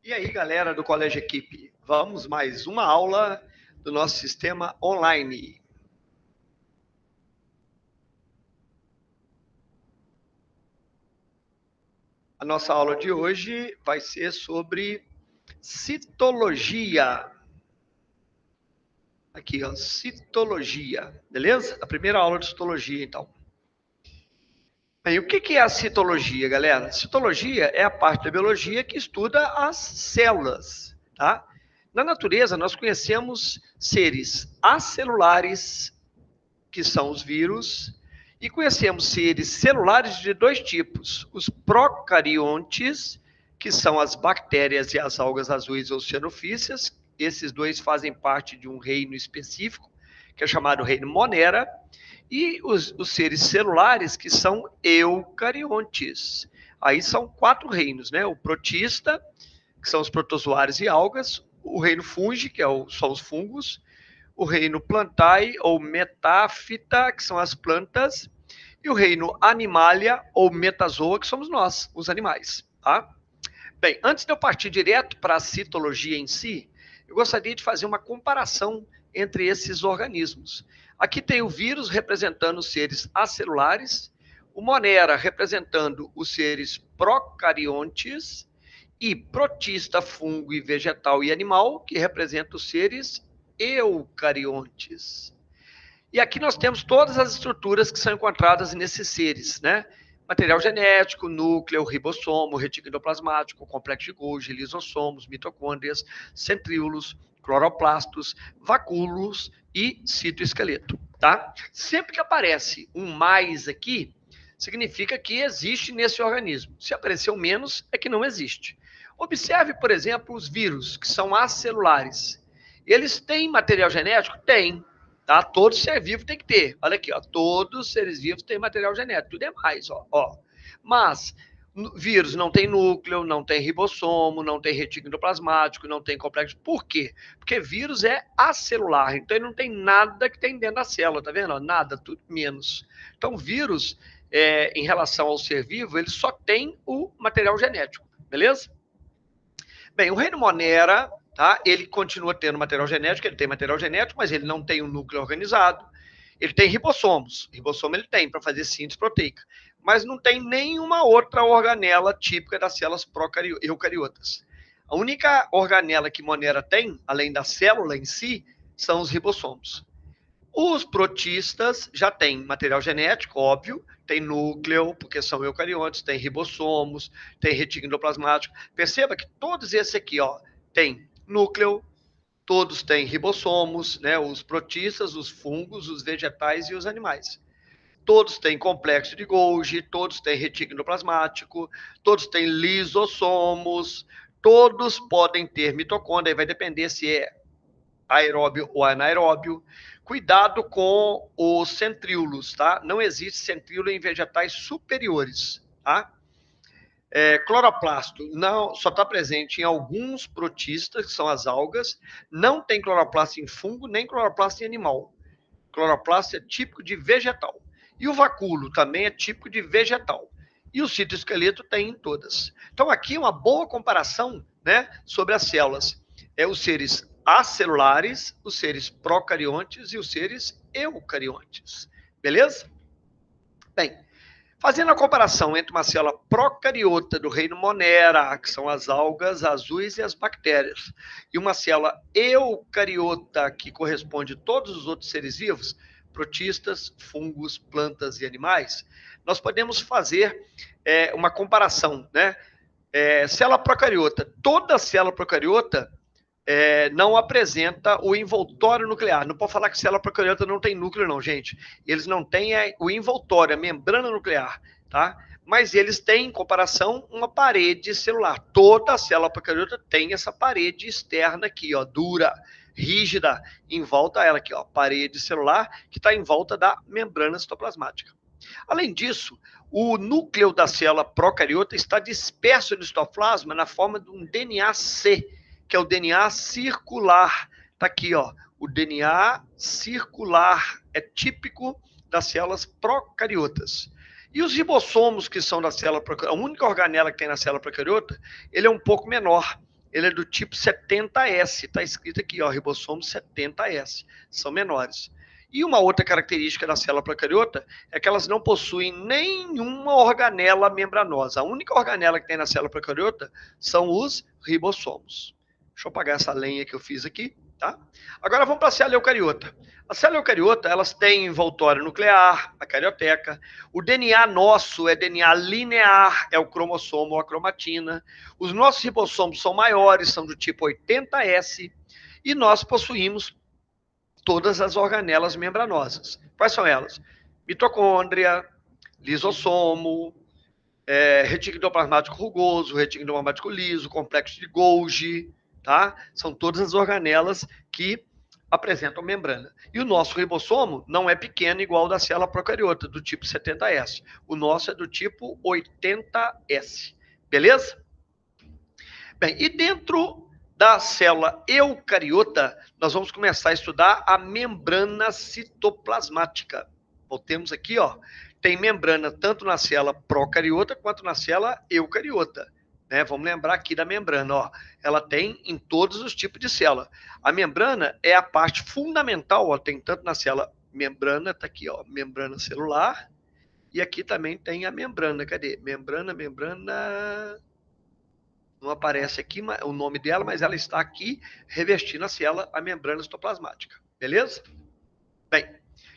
E aí, galera do Colégio Equipe, vamos mais uma aula do nosso sistema online. A nossa aula de hoje vai ser sobre citologia. Aqui, ó, citologia, beleza? A primeira aula de citologia, então. Bem, o que é a citologia, galera? Citologia é a parte da biologia que estuda as células, tá? Na natureza, nós conhecemos seres acelulares, que são os vírus, e conhecemos seres celulares de dois tipos: os procariontes, que são as bactérias e as algas azuis ou cianofícias. Esses dois fazem parte de um reino específico, que é chamado reino Monera, e os seres celulares, que são eucariontes. Aí são 4 reinos, né? O protista, que são os protozoários e algas, o reino fungi, que são os fungos, o reino plantae ou metáfita, que são as plantas, e o reino animalia ou metazoa, que somos nós, os animais, tá? Bem, antes de eu partir direto para a citologia em si, eu gostaria de fazer uma comparação entre esses organismos. Aqui tem o vírus representando os seres acelulares, o Monera representando os seres procariontes, e protista, fungo e vegetal e animal, que representa os seres eucariontes. E aqui nós temos todas as estruturas que são encontradas nesses seres, né? Material genético, núcleo, ribossomo, retículo endoplasmático, complexo de Golgi, lisossomos, mitocôndrias, centríolos, cloroplastos, vacúolos e citoesqueleto, tá? Sempre que aparece um mais aqui, significa que existe nesse organismo. Se aparecer um menos, é que não existe. Observe, por exemplo, os vírus, que são acelulares. Eles têm material genético? Tem. Tá? Todo ser vivo tem que ter. Olha aqui, ó, todos os seres vivos têm material genético, tudo é mais, ó. Mas vírus não tem núcleo, não tem ribossomo, não tem retículo endoplasmático, não tem complexo. Por quê? Porque vírus é acelular, então ele não tem nada que tem dentro da célula, tá vendo? Nada, tudo menos. Então, vírus, em relação ao ser vivo, ele só tem o material genético, beleza? Bem, o reino Monera, tá? Ele continua tendo material genético, ele tem material genético, mas ele não tem um núcleo organizado. Ele tem ribossomos. Ribossomo ele tem para fazer síntese proteica, mas não tem nenhuma outra organela típica das células eucariotas. A única organela que Monera tem, além da célula em si, são os ribossomos. Os protistas já têm material genético, óbvio, tem núcleo, porque são eucariontes, tem ribossomos, tem retículo endoplasmático. Perceba que todos esses aqui, ó, tem núcleo, todos têm ribossomos, né? Os protistas, os fungos, os vegetais e os animais. Todos têm complexo de Golgi, todos têm retículo endoplasmático, todos têm lisossomos, todos podem ter mitocôndria, vai depender se é aeróbio ou anaeróbio. Cuidado com os centríolos, tá? Não existe centríolo em vegetais superiores, tá? Cloroplasto não, só está presente em alguns protistas, que são as algas. Não tem cloroplasto em fungo, nem cloroplasto em animal. Cloroplasto é típico de vegetal. E o vacúolo também é típico de vegetal. E o citoesqueleto tem em todas. Então, aqui uma boa comparação, né, sobre as células. Os seres acelulares, os seres procariontes e os seres eucariontes. Beleza? Bem, fazendo a comparação entre uma célula procariota do reino Monera, que são as algas azuis e as bactérias, e uma célula eucariota, que corresponde a todos os outros seres vivos, protistas, fungos, plantas e animais, nós podemos fazer uma comparação, né? Célula procariota, toda célula procariota não apresenta o envoltório nuclear. Não pode falar que célula procariota não tem núcleo, não, gente. Eles não têm o envoltório, a membrana nuclear, tá? Mas eles têm, em comparação, uma parede celular. Toda célula procariota tem essa parede externa aqui, ó, dura, rígida, em volta a ela aqui, ó, parede celular, que está em volta da membrana citoplasmática. Além disso, o núcleo da célula procariota está disperso no citoplasma na forma de um DNA-C, que é o DNA circular. Está aqui, ó, o DNA circular é típico das células procariotas. E os ribossomos, que são da célula procariota, a única organela que tem na célula procariota, ele é um pouco menor. ele é do tipo 70S, está escrito aqui, ó, ribossomo 70S, são menores. E uma outra característica da célula procariota é que elas não possuem nenhuma organela membranosa. A única organela que tem na célula procariota são os ribossomos. Deixa eu apagar essa lenha que eu fiz aqui, tá? Agora vamos para a célula eucariota. A célula eucariota, elas têm envoltório nuclear, a carioteca. O DNA nosso é DNA linear, é o cromossomo ou a cromatina. Os nossos ribossomos são maiores, são do tipo 80S. E nós possuímos todas as organelas membranosas. Quais são elas? Mitocôndria, lisossomo, retículo endoplasmático rugoso, retículo endoplasmático liso, complexo de Golgi, tá? São todas as organelas que apresentam membrana. E o nosso ribossomo não é pequeno igual ao da célula procariota, do tipo 70S. O nosso é do tipo 80S. Beleza? Bem, e dentro da célula eucariota, nós vamos começar a estudar a membrana citoplasmática. Voltemos aqui, ó. Tem membrana tanto na célula procariota quanto na célula eucariota. Né? Vamos lembrar aqui da membrana, ó. Ela tem em todos os tipos de célula. A membrana é a parte fundamental, ó. Tem tanto na célula membrana, tá aqui, ó, membrana celular, e aqui também tem a membrana. Cadê? Membrana. Não aparece aqui o nome dela, mas ela está aqui revestindo a célula, a membrana citoplasmática. Beleza? Bem,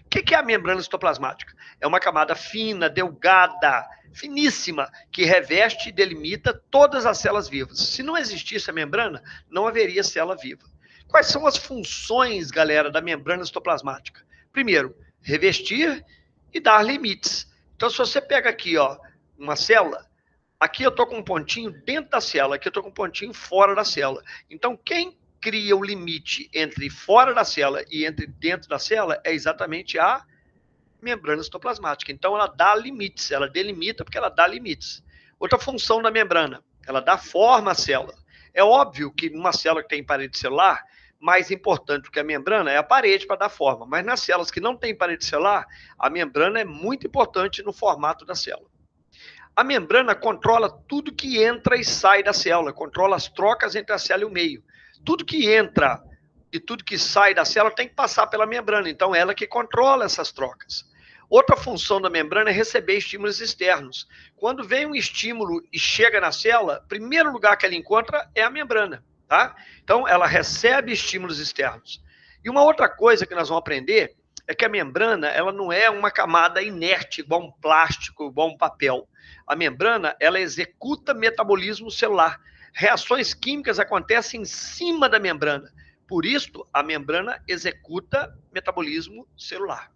o que é a membrana citoplasmática? É uma camada fina, delgada, finíssima, que reveste e delimita todas as células vivas. Se não existisse a membrana, não haveria célula viva. Quais são as funções, galera, da membrana citoplasmática? Primeiro, revestir e dar limites. Então, se você pega aqui, ó, uma célula, aqui eu estou com um pontinho dentro da célula, aqui eu estou com um pontinho fora da célula. Então, quem cria o limite entre fora da célula e entre dentro da célula é exatamente a membrana citoplasmática. Então, ela dá limites, ela delimita porque ela dá limites. Outra função da membrana, ela dá forma à célula. É óbvio que numa célula que tem parede celular, mais importante do que a membrana é a parede para dar forma. Mas nas células que não têm parede celular, a membrana é muito importante no formato da célula. A membrana controla tudo que entra e sai da célula, controla as trocas entre a célula e o meio. Tudo que entra e tudo que sai da célula tem que passar pela membrana, então ela que controla essas trocas. Outra função da membrana é receber estímulos externos. Quando vem um estímulo e chega na célula, o primeiro lugar que ela encontra é a membrana, tá? Então ela recebe estímulos externos. E uma outra coisa que nós vamos aprender é que a membrana, ela não é uma camada inerte, igual um plástico, igual um papel. A membrana, ela executa metabolismo celular. Reações químicas acontecem em cima da membrana. Por isso, a membrana executa metabolismo celular.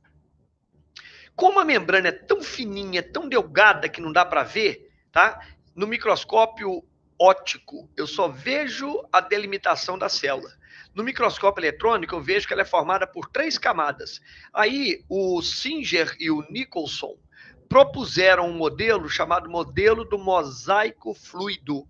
Como a membrana é tão fininha, tão delgada que não dá para ver, tá? No microscópio óptico, eu só vejo a delimitação da célula. No microscópio eletrônico, eu vejo que ela é formada por 3 camadas. Aí, o Singer e o Nicholson propuseram um modelo chamado modelo do mosaico fluido,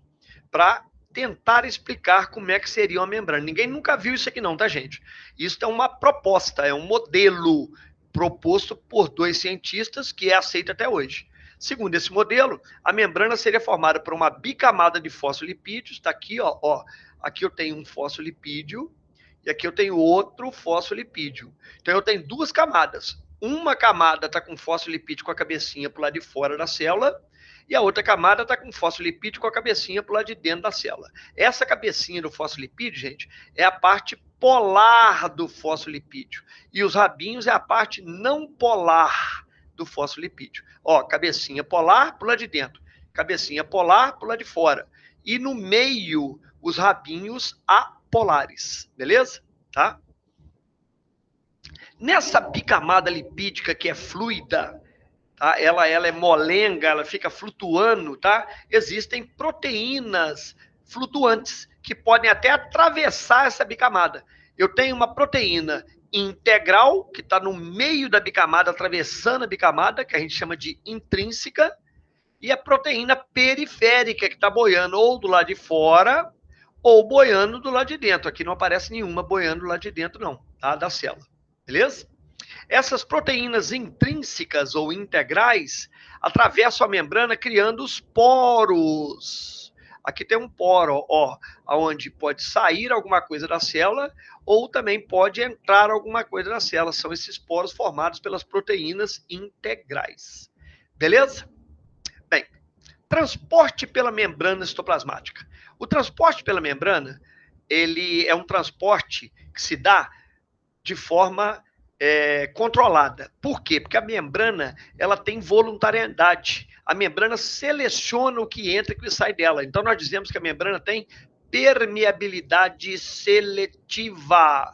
para tentar explicar como é que seria uma membrana. Ninguém nunca viu isso aqui não, tá, gente? Isso é uma proposta, é um modelo proposto por 2 cientistas que é aceito até hoje. Segundo esse modelo, a membrana seria formada por uma bicamada de fosfolipídios. Está aqui, ó. Aqui eu tenho um fosfolipídio e aqui eu tenho outro fosfolipídio. Então eu tenho 2 camadas. Uma camada está com fosfolipídio com a cabecinha para o lado de fora da célula e a outra camada está com fosfolipídio com a cabecinha para o lado de dentro da célula. Essa cabecinha do fosfolipídio, gente, é a parte polar do fosfolipídio. E os rabinhos é a parte não polar do fosfolipídio. Ó, cabecinha polar para o lado de dentro, cabecinha polar para o lado de fora. E no meio, os rabinhos apolares, beleza? Tá? Nessa bicamada lipídica que é fluida, tá? Ela é molenga, ela fica flutuando, tá? Existem proteínas flutuantes que podem até atravessar essa bicamada. Eu tenho uma proteína integral que está no meio da bicamada, atravessando a bicamada, que a gente chama de intrínseca, e a proteína periférica que está boiando ou do lado de fora ou boiando do lado de dentro. Aqui não aparece nenhuma boiando do lado de dentro, não, tá? Da célula. Beleza? Essas proteínas intrínsecas ou integrais atravessam a membrana criando os poros. Aqui tem um poro, ó, onde pode sair alguma coisa da célula ou também pode entrar alguma coisa na célula. São esses poros formados pelas proteínas integrais. Beleza? Bem, transporte pela membrana citoplasmática. O transporte pela membrana, ele é um transporte que se dá de forma controlada. Por quê? Porque a membrana ela tem voluntariedade. A membrana seleciona o que entra e o que sai dela. Então, nós dizemos que a membrana tem permeabilidade seletiva.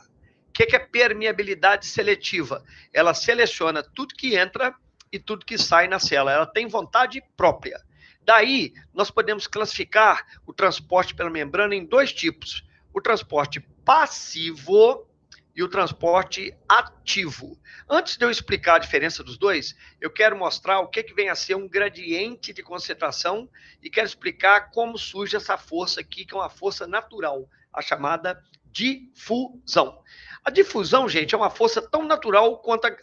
O que é permeabilidade seletiva? Ela seleciona tudo que entra e tudo que sai na célula. Ela tem vontade própria. Daí, nós podemos classificar o transporte pela membrana em dois tipos. O transporte passivo e o transporte ativo. Antes de eu explicar a diferença dos dois, eu quero mostrar o que vem a ser um gradiente de concentração e quero explicar como surge essa força aqui, que é uma força natural, a chamada difusão. A difusão, gente, é uma força tão natural quanto como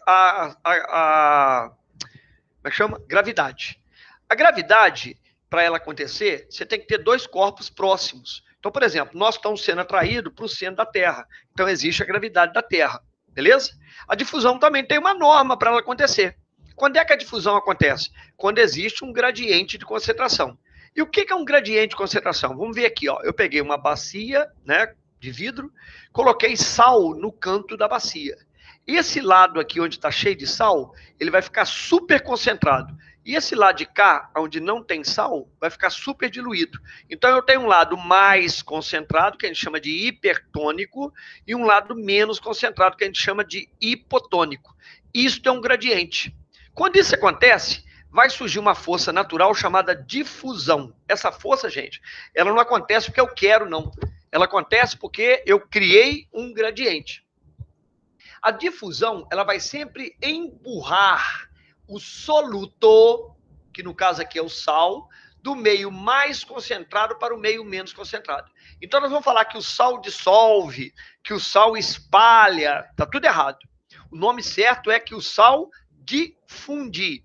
é que chama? Gravidade. A gravidade, para ela acontecer, você tem que ter dois corpos próximos. Então, por exemplo, nós estamos sendo atraídos para o centro da Terra. Então, existe a gravidade da Terra. Beleza? A difusão também tem uma norma para ela acontecer. Quando é que a difusão acontece? Quando existe um gradiente de concentração. E o que é um gradiente de concentração? Vamos ver aqui. Ó. Eu peguei uma bacia, né, de vidro, coloquei sal no canto da bacia. Esse lado aqui, onde está cheio de sal, ele vai ficar super concentrado. E esse lado de cá, onde não tem sal, vai ficar super diluído. Então, eu tenho um lado mais concentrado, que a gente chama de hipertônico, e um lado menos concentrado, que a gente chama de hipotônico. Isto é um gradiente. Quando isso acontece, vai surgir uma força natural chamada difusão. Essa força, gente, ela não acontece porque eu quero, não. Ela acontece porque eu criei um gradiente. A difusão, ela vai sempre empurrar o soluto, que no caso aqui é o sal, do meio mais concentrado para o meio menos concentrado. Então, nós vamos falar que o sal dissolve, que o sal espalha, tá tudo errado. O nome certo é que o sal difunde.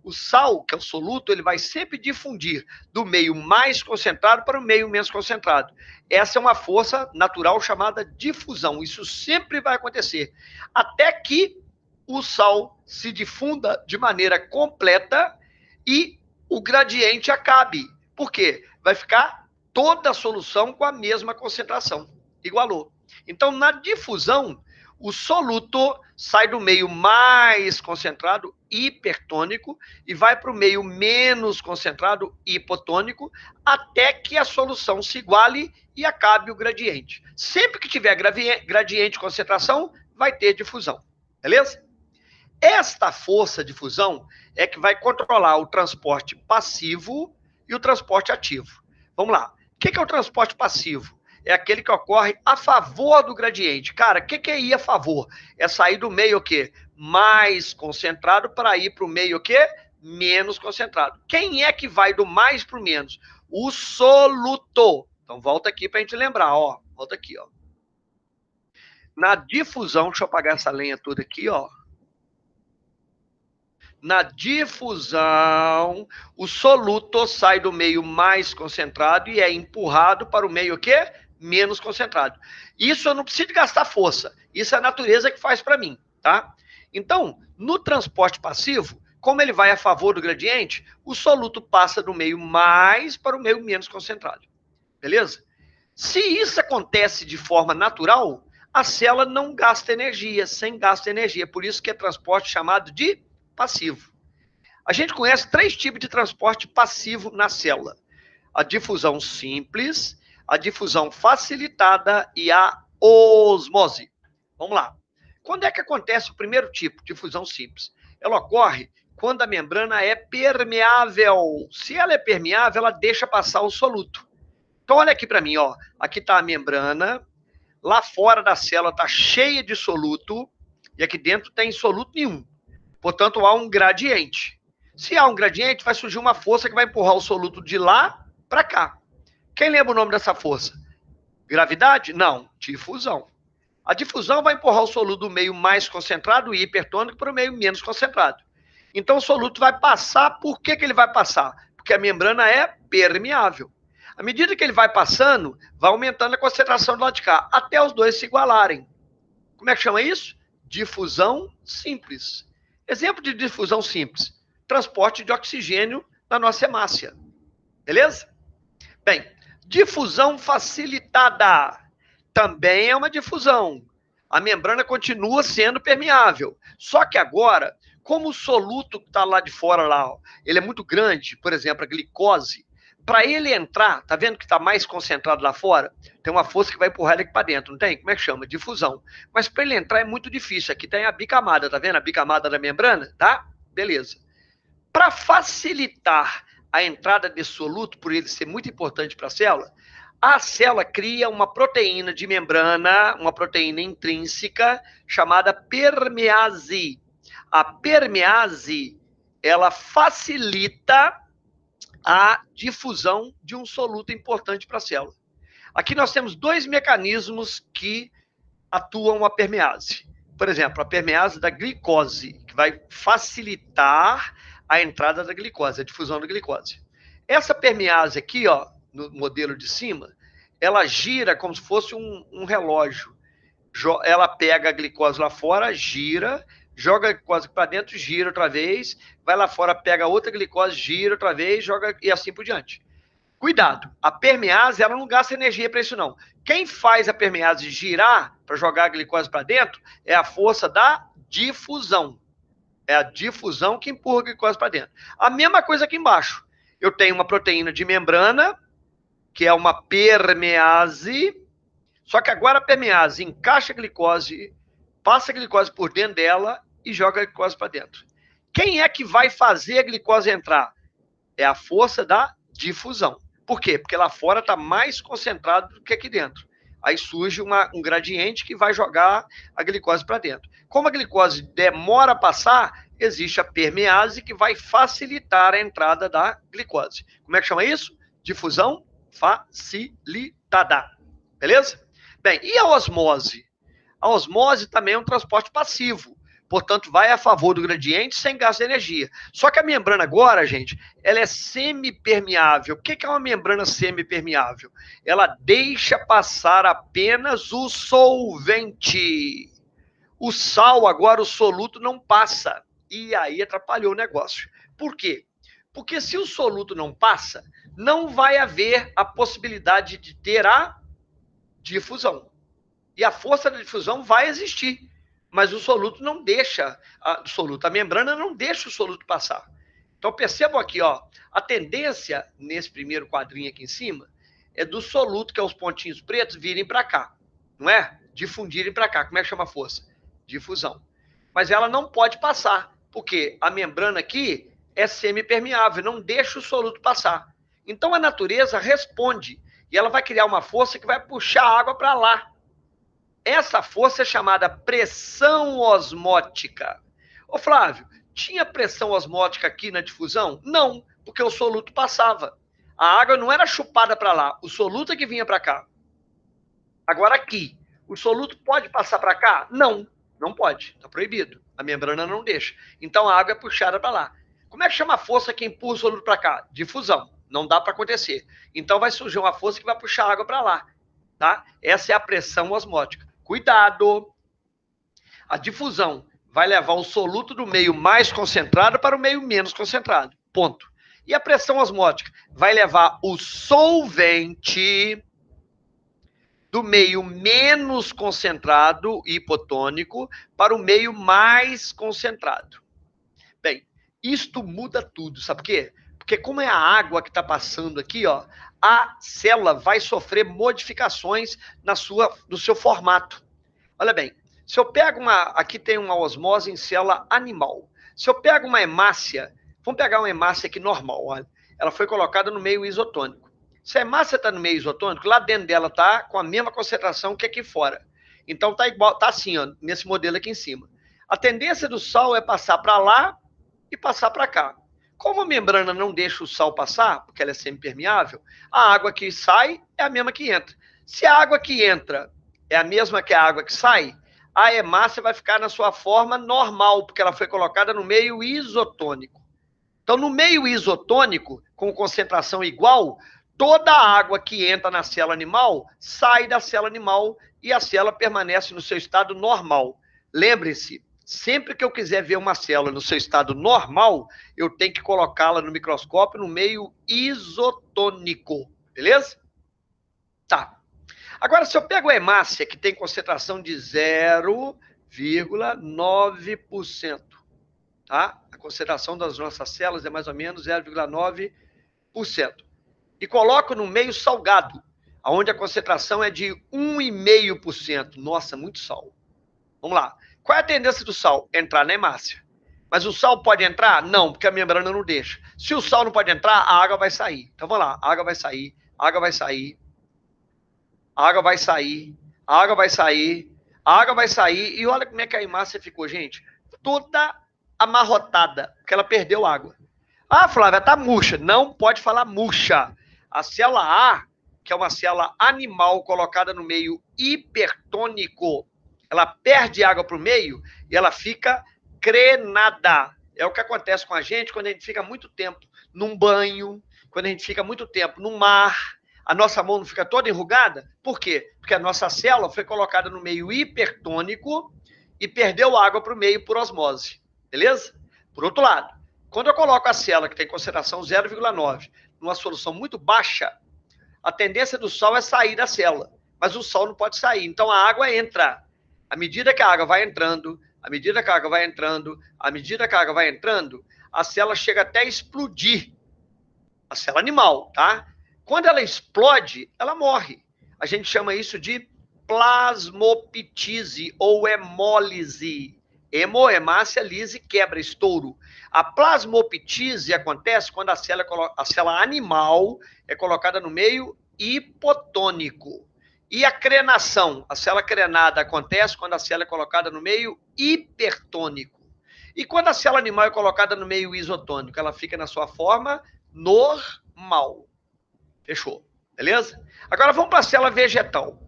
O sal, que é o soluto, ele vai sempre difundir do meio mais concentrado para o meio menos concentrado. Essa é uma força natural chamada difusão. Isso sempre vai acontecer. Até que o sal se difunda de maneira completa e o gradiente acabe. Por quê? Vai ficar toda a solução com a mesma concentração. Igualou. Então, na difusão, o soluto sai do meio mais concentrado, hipertônico, e vai para o meio menos concentrado, hipotônico, até que a solução se iguale e acabe o gradiente. Sempre que tiver gradiente de concentração, vai ter difusão. Beleza? Esta força de difusão é que vai controlar o transporte passivo e o transporte ativo. Vamos lá. O que é o transporte passivo? É aquele que ocorre a favor do gradiente. Cara, o que é ir a favor? É sair do meio o quê? Mais concentrado para ir para o meio o quê? Menos concentrado. Quem é que vai do mais para o menos? O soluto. Então, volta aqui para a gente lembrar. Ó. Volta aqui. Ó. Na difusão, deixa eu apagar essa lenha toda aqui, ó. Na difusão, o soluto sai do meio mais concentrado e é empurrado para o meio o quê? Menos concentrado. Isso eu não preciso gastar força. Isso é a natureza que faz para mim, tá? Então, no transporte passivo, como ele vai a favor do gradiente, o soluto passa do meio mais para o meio menos concentrado. Beleza? Se isso acontece de forma natural, a célula não gasta energia, sem gasto de energia. Por isso que é transporte chamado de passivo. A gente conhece 3 tipos de transporte passivo na célula. A difusão simples, a difusão facilitada e a osmose. Vamos lá. Quando é que acontece o primeiro tipo, difusão simples? Ela ocorre quando a membrana é permeável. Se ela é permeável, ela deixa passar o soluto. Então, olha aqui para mim, ó. Aqui está a membrana. Lá fora da célula está cheia de soluto. E aqui dentro tem soluto nenhum. Portanto, há um gradiente. Se há um gradiente, vai surgir uma força que vai empurrar o soluto de lá para cá. Quem lembra o nome dessa força? Gravidade? Não, difusão. A difusão vai empurrar o soluto do meio mais concentrado, hipertônico, para o meio menos concentrado. Então, o soluto vai passar. Por que ele vai passar? Porque a membrana é permeável. À medida que ele vai passando, vai aumentando a concentração do lado de cá, até os dois se igualarem. Como é que chama isso? Difusão simples. Exemplo de difusão simples: transporte de oxigênio na nossa hemácia. Beleza? Bem, difusão facilitada também é uma difusão. A membrana continua sendo permeável. Só que agora, como o soluto que está lá de fora, lá, ele é muito grande, por exemplo, a glicose, para ele entrar, tá vendo que está mais concentrado lá fora? Tem uma força que vai empurrar ele aqui para dentro, não tem? Como é que chama? Difusão. Mas para ele entrar é muito difícil. Aqui tem a bicamada, tá vendo? A bicamada da membrana, tá? Beleza. Para facilitar a entrada desse soluto, por ele ser muito importante para a célula cria uma proteína de membrana, uma proteína intrínseca, chamada permease. A permease, ela facilita a difusão de um soluto importante para a célula. Aqui nós temos dois mecanismos que atuam a permease. Por exemplo, a permease da glicose, que vai facilitar a entrada da glicose, a difusão da glicose. Essa permease aqui, ó, no modelo de cima, ela gira como se fosse um relógio. Ela pega a glicose lá fora, gira, joga a glicose para dentro, gira outra vez, vai lá fora, pega outra glicose, gira outra vez, joga e assim por diante. Cuidado, a permease ela não gasta energia para isso não. Quem faz a permease girar para jogar a glicose para dentro é a força da difusão. É a difusão que empurra a glicose para dentro. A mesma coisa aqui embaixo. Eu tenho uma proteína de membrana, que é uma permease, só que agora a permease encaixa a glicose, passa a glicose por dentro dela e joga a glicose para dentro. Quem é que vai fazer a glicose entrar? É a força da difusão. Por quê? Porque lá fora está mais concentrado do que aqui dentro. Aí surge um gradiente que vai jogar a glicose para dentro. Como a glicose demora a passar, existe a permease que vai facilitar a entrada da glicose. Como é que chama isso? Difusão facilitada. Beleza? Bem, e a osmose? A osmose também é um transporte passivo. Portanto, vai a favor do gradiente sem gasto de energia. Só que a membrana agora, gente, ela é semipermeável. O que é uma membrana semipermeável? Ela deixa passar apenas o solvente. O sal, agora o soluto não passa. E aí atrapalhou o negócio. Por quê? Porque se o soluto não passa, não vai haver a possibilidade de ter a difusão. E a força da difusão vai existir. Mas o soluto não deixa, a membrana não deixa o soluto passar. Então percebam aqui, ó, a tendência nesse primeiro quadrinho aqui em cima é do soluto, que é os pontinhos pretos, virem para cá, não é? Difundirem para cá. Como é que chama a força? Difusão. Mas ela não pode passar, porque a membrana aqui é semipermeável, não deixa o soluto passar. Então a natureza responde e ela vai criar uma força que vai puxar a água para lá. Essa força é chamada pressão osmótica. Ô Flávio, tinha pressão osmótica aqui na difusão? Não, porque o soluto passava. A água não era chupada para lá, o soluto é que vinha para cá. Agora aqui, o soluto pode passar para cá? Não, não pode, está proibido. A membrana não deixa. Então a água é puxada para lá. Como é que chama a força que empurra o soluto para cá? Difusão. Não dá para acontecer. Então vai surgir uma força que vai puxar a água para lá. Tá? Essa é a pressão osmótica. Cuidado! A difusão vai levar o soluto do meio mais concentrado para o meio menos concentrado. Ponto. E a pressão osmótica vai levar o solvente do meio menos concentrado, hipotônico, para o meio mais concentrado. Bem, isto muda tudo, sabe por quê? Porque como é a água que está passando aqui, ó, a célula vai sofrer modificações no seu formato. Olha bem, se eu pego aqui tem uma osmose em célula animal. Se eu pego uma hemácia, vamos pegar uma hemácia aqui normal, olha, ela foi colocada no meio isotônico. Se a hemácia está no meio isotônico, lá dentro dela está com a mesma concentração que aqui fora. Então está igual, tá assim, ó, nesse modelo aqui em cima. A tendência do sal é passar para lá e passar para cá. Como a membrana não deixa o sal passar, porque ela é semipermeável, a água que sai é a mesma que entra. Se a água que entra é a mesma que a água que sai, a hemácia vai ficar na sua forma normal, porque ela foi colocada no meio isotônico. Então, no meio isotônico, com concentração igual, toda a água que entra na célula animal sai da célula animal e a célula permanece no seu estado normal. Lembre-se, sempre que eu quiser ver uma célula no seu estado normal, eu tenho que colocá-la no microscópio no meio isotônico, beleza? Tá. Agora, se eu pego a hemácia, que tem concentração de 0,9%, tá? A concentração das nossas células é mais ou menos 0,9%. E coloco no meio salgado, onde a concentração é de 1,5%. Nossa, muito sal. Vamos lá. Qual é a tendência do sal? Entrar na hemácia. Mas o sal pode entrar? Não, porque a membrana não deixa. Se o sal não pode entrar, a água vai sair. Então vamos lá. A água vai sair, a água vai sair, a água vai sair, a água vai sair, a água vai sair. E olha como é que a hemácia ficou, gente. Toda amarrotada, porque ela perdeu água. Ah, Flávia, tá murcha. Não pode falar murcha. A célula A, que é uma célula animal colocada no meio hipertônico, ela perde água para o meio e ela fica crenada. É o que acontece com a gente quando a gente fica muito tempo num banho, quando a gente fica muito tempo no mar, a nossa mão não fica toda enrugada. Por quê? Porque a nossa célula foi colocada no meio hipertônico e perdeu água para o meio por osmose. Beleza? Por outro lado, quando eu coloco a célula que tem concentração 0,9 numa solução muito baixa, a tendência do sal é sair da célula, mas o sal não pode sair. Então a água entra. À medida que a água vai entrando, à medida que a água vai entrando, à medida que a água vai entrando, a célula chega até a explodir. A célula animal, tá? Quando ela explode, ela morre. A gente chama isso de plasmoptise ou hemólise. Hemo, hemácia, lise, quebra, estouro. A plasmoptise acontece quando a célula animal é colocada no meio hipotônico. E a crenação, a célula crenada acontece quando a célula é colocada no meio hipertônico. E quando a célula animal é colocada no meio isotônico, ela fica na sua forma normal. Fechou, beleza? Agora vamos para a célula vegetal.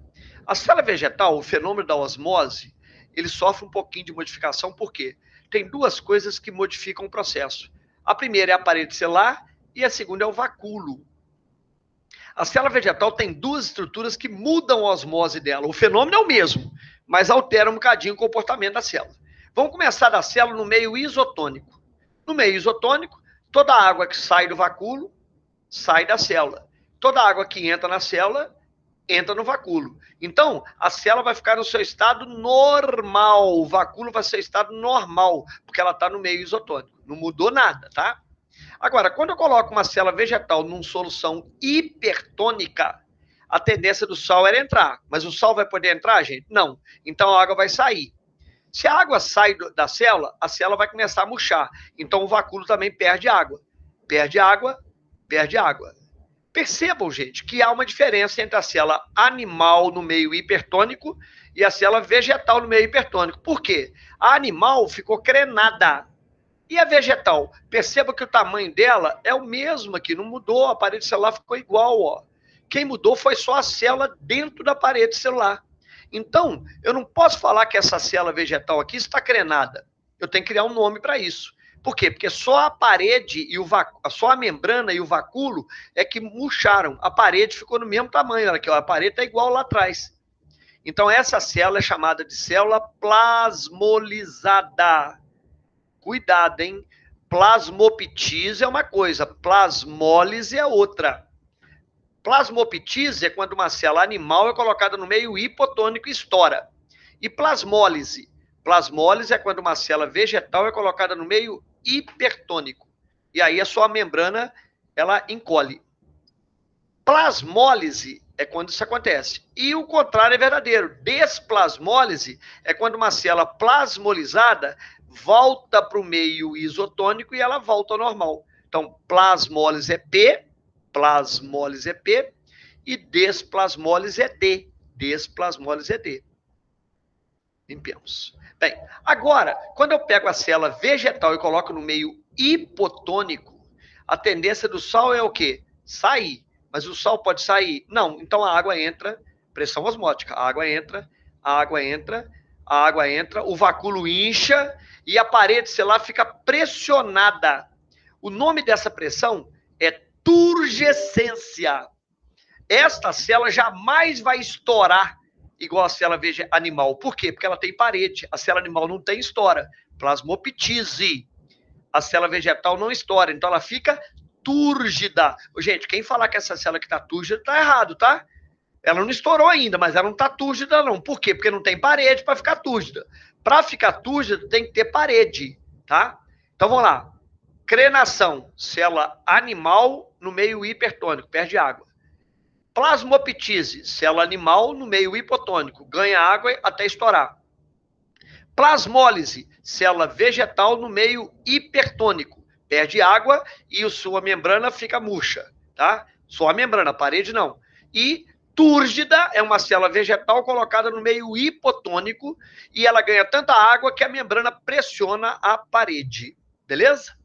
A célula vegetal, o fenômeno da osmose, ele sofre um pouquinho de modificação, por quê? Tem duas coisas que modificam o processo. A primeira é a parede celular e a segunda é o vacúolo. A célula vegetal tem duas estruturas que mudam a osmose dela. O fenômeno é o mesmo, mas altera um bocadinho o comportamento da célula. Vamos começar da célula no meio isotônico. No meio isotônico, toda a água que sai do vacúolo sai da célula. Toda a água que entra na célula entra no vacúolo. Então, a célula vai ficar no seu estado normal. O vacúolo vai ser o estado normal, porque ela está no meio isotônico. Não mudou nada, tá? Agora, quando eu coloco uma célula vegetal numa solução hipertônica, a tendência do sal era entrar. Mas o sal vai poder entrar, gente? Não. Então, a água vai sair. Se a água sai da célula, a célula vai começar a murchar. Então, o vacúolo também perde água. Perde água, perde água. Percebam, gente, que há uma diferença entre a célula animal no meio hipertônico e a célula vegetal no meio hipertônico. Por quê? A animal ficou crenada. E a vegetal? Perceba que o tamanho dela é o mesmo aqui, não mudou, a parede celular ficou igual, ó. Quem mudou foi só a célula dentro da parede celular. Então, eu não posso falar que essa célula vegetal aqui está crenada. Eu tenho que criar um nome para isso. Por quê? Porque só a parede e só a membrana e o vacúolo é que murcharam. A parede ficou no mesmo tamanho. Olha aqui, ó, a parede está igual lá atrás. Então, essa célula é chamada de célula plasmolizada. Cuidado, hein? Plasmoptise é uma coisa, plasmólise é outra. Plasmoptise é quando uma célula animal é colocada no meio hipotônico e estoura. E plasmólise? Plasmólise é quando uma célula vegetal é colocada no meio hipertônico. E aí a sua membrana, ela encolhe. Plasmólise é quando isso acontece. E o contrário é verdadeiro. Desplasmólise é quando uma célula plasmolizada volta para o meio isotônico e ela volta ao normal. Então, plasmólise é P, e desplasmólise é D. Desplasmólise é D. Limpemos. Bem, agora, quando eu pego a célula vegetal e coloco no meio hipotônico, a tendência do sal é o quê? Sair. Mas o sal pode sair? Não. Então a água entra, pressão osmótica. A água entra, a água entra, a água entra, o vacúolo incha e a parede celular fica pressionada. O nome dessa pressão é turgescência. esta célula jamais vai estourar igual a célula animal. Por quê? Porque ela tem parede. A célula animal não tem estoura. Plasmoptise. A célula vegetal não estoura, então ela fica túrgida. Gente, quem falar que essa célula que está túrgida está errado, tá? Ela não estourou ainda, mas ela não está túrgida, não. Por quê? Porque não tem parede para ficar túrgida. Para ficar túrgida, tem que ter parede, tá? Então, vamos lá. Crenação, célula animal no meio hipertônico, perde água. Plasmoptise, célula animal no meio hipotônico, ganha água até estourar. Plasmólise, célula vegetal no meio hipertônico, perde água e a sua membrana fica murcha, tá? Só a membrana, a parede não. E túrgida é uma célula vegetal colocada no meio hipotônico e ela ganha tanta água que a membrana pressiona a parede, beleza?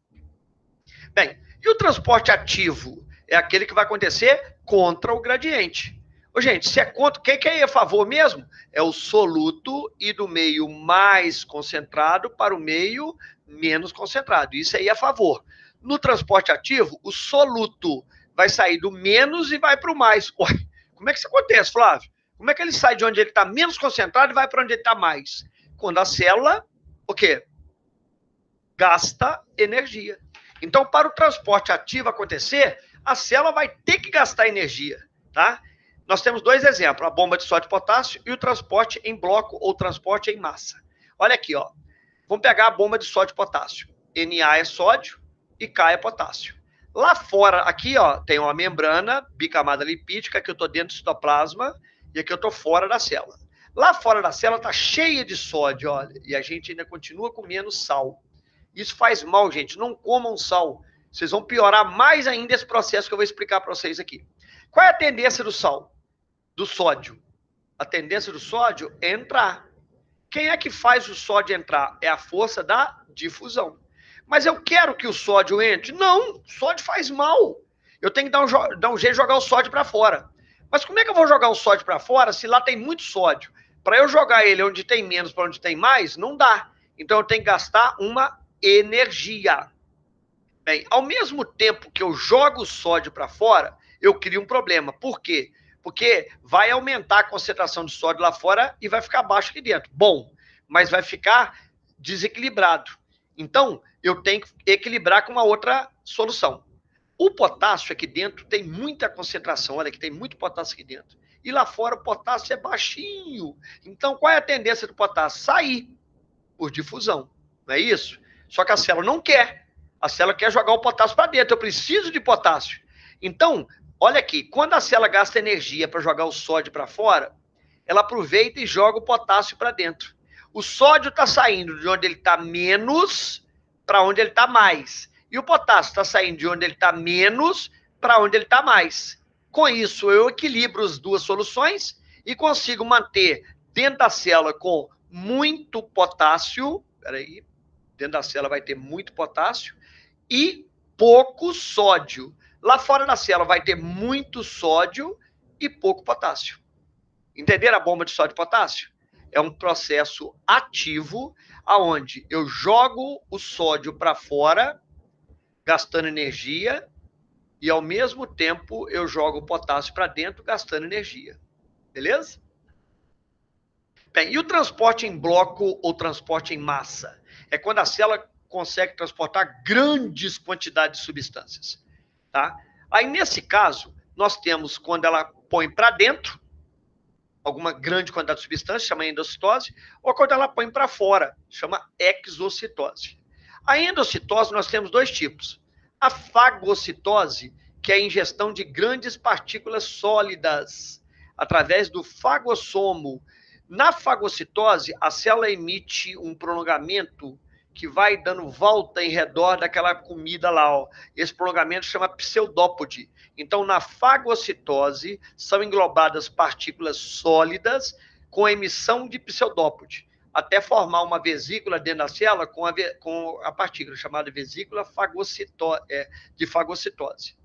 Bem, e o transporte ativo? É aquele que vai acontecer contra o gradiente. Ô, gente, se é contra, quem que é a favor mesmo? É o soluto e do meio mais concentrado para o meio menos concentrado. Isso aí é a favor. No transporte ativo, o soluto vai sair do menos e vai para o mais. Ué, como é que isso acontece, Flávio? Como é que ele sai de onde ele está menos concentrado e vai para onde ele está mais? Quando a célula, o quê? Gasta energia. Então, para o transporte ativo acontecer, a célula vai ter que gastar energia, tá? Nós temos dois exemplos, a bomba de sódio e potássio e o transporte em bloco ou transporte em massa. Olha aqui, ó. Vamos pegar a bomba de sódio e potássio. Na é sódio e K é potássio. Lá fora, aqui, ó, tem uma membrana bicamada lipídica, que eu estou dentro do citoplasma e aqui eu estou fora da célula. Lá fora da célula está cheia de sódio, olha, e a gente ainda continua comendo sal. Isso faz mal, gente. Não comam sal. Vocês vão piorar mais ainda esse processo que eu vou explicar para vocês aqui. Qual é a tendência do sal? Do sódio? A tendência do sódio é entrar. Quem é que faz o sódio entrar? É a força da difusão. Mas eu quero que o sódio entre? Não, o sódio faz mal. Eu tenho que dar um jeito de jogar o sódio para fora. Mas como é que eu vou jogar o sódio para fora se lá tem muito sódio? Para eu jogar ele onde tem menos para onde tem mais, não dá. Então eu tenho que gastar uma energia. Bem, ao mesmo tempo que eu jogo o sódio para fora, eu crio um problema. Por quê? Porque vai aumentar a concentração de sódio lá fora e vai ficar baixo aqui dentro. Bom, mas vai ficar desequilibrado. Então, eu tenho que equilibrar com uma outra solução. O potássio aqui dentro tem muita concentração. Olha que tem muito potássio aqui dentro. E lá fora o potássio é baixinho. Então, qual é a tendência do potássio? Sair por difusão. Não é isso? Só que a célula não quer. A célula quer jogar o potássio para dentro. Eu preciso de potássio. Então, olha aqui. Quando a célula gasta energia para jogar o sódio para fora, ela aproveita e joga o potássio para dentro. O sódio está saindo de onde ele está menos para onde ele está mais. E o potássio está saindo de onde ele está menos para onde ele está mais. Com isso, eu equilibro as duas soluções e consigo manter dentro da célula com muito potássio. Peraí. Dentro da célula vai ter muito potássio e pouco sódio. Lá fora da célula vai ter muito sódio e pouco potássio. Entenderam a bomba de sódio e potássio? É um processo ativo, aonde eu jogo o sódio para fora, gastando energia, e ao mesmo tempo eu jogo o potássio para dentro, gastando energia. Beleza? Bem, e o transporte em bloco ou transporte em massa? É quando a célula consegue transportar grandes quantidades de substâncias. Tá? Aí, nesse caso, nós temos quando ela põe para dentro alguma grande quantidade de substância, chama endocitose, ou quando ela põe para fora, chama exocitose. A endocitose nós temos dois tipos. A fagocitose, que é a ingestão de grandes partículas sólidas através do fagossomo. Na fagocitose, a célula emite um prolongamento que vai dando volta em redor daquela comida lá. Ó. Esse prolongamento chama pseudópode. Então, na fagocitose, são englobadas partículas sólidas com emissão de pseudópode, até formar uma vesícula dentro da célula com a partícula, chamada vesícula de fagocitose.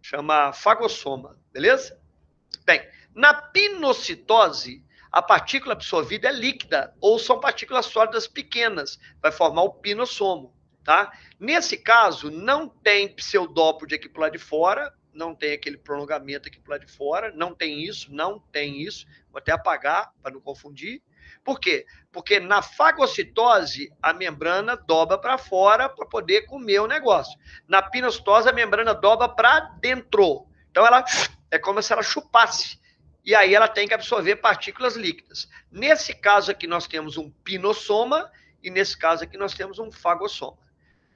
Chama fagossoma, beleza? Bem, na pinocitose, a partícula absorvida é líquida, ou são partículas sólidas pequenas, vai formar o pinossomo, tá? Nesse caso, não tem pseudópode aqui para lado de fora, não tem aquele prolongamento aqui para lado de fora, não tem isso. Vou até apagar para não confundir. Por quê? Porque na fagocitose, a membrana dobra para fora para poder comer o negócio. Na pinocitose, a membrana dobra para dentro. Então, ela é como se ela chupasse. E aí ela tem que absorver partículas líquidas. Nesse caso aqui, nós temos um pinossoma e nesse caso aqui, nós temos um fagossoma.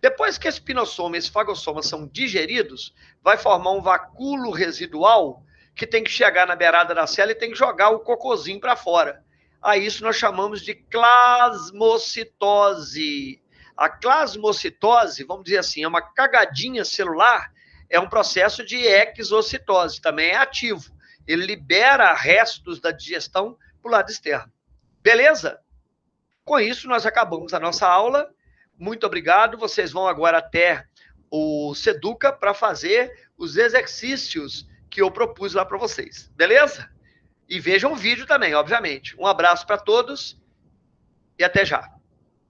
Depois que esse pinossoma e esse fagossoma são digeridos, vai formar um vacúolo residual que tem que chegar na beirada da célula e tem que jogar o cocôzinho para fora. A isso nós chamamos de plasmocitose. A plasmocitose, vamos dizer assim, é uma cagadinha celular, é um processo de exocitose, também é ativo. Ele libera restos da digestão para o lado externo. Beleza? Com isso, nós acabamos a nossa aula. Muito obrigado. Vocês vão agora até o Seduca para fazer os exercícios que eu propus lá para vocês. Beleza? E vejam o vídeo também, obviamente. Um abraço para todos e até já.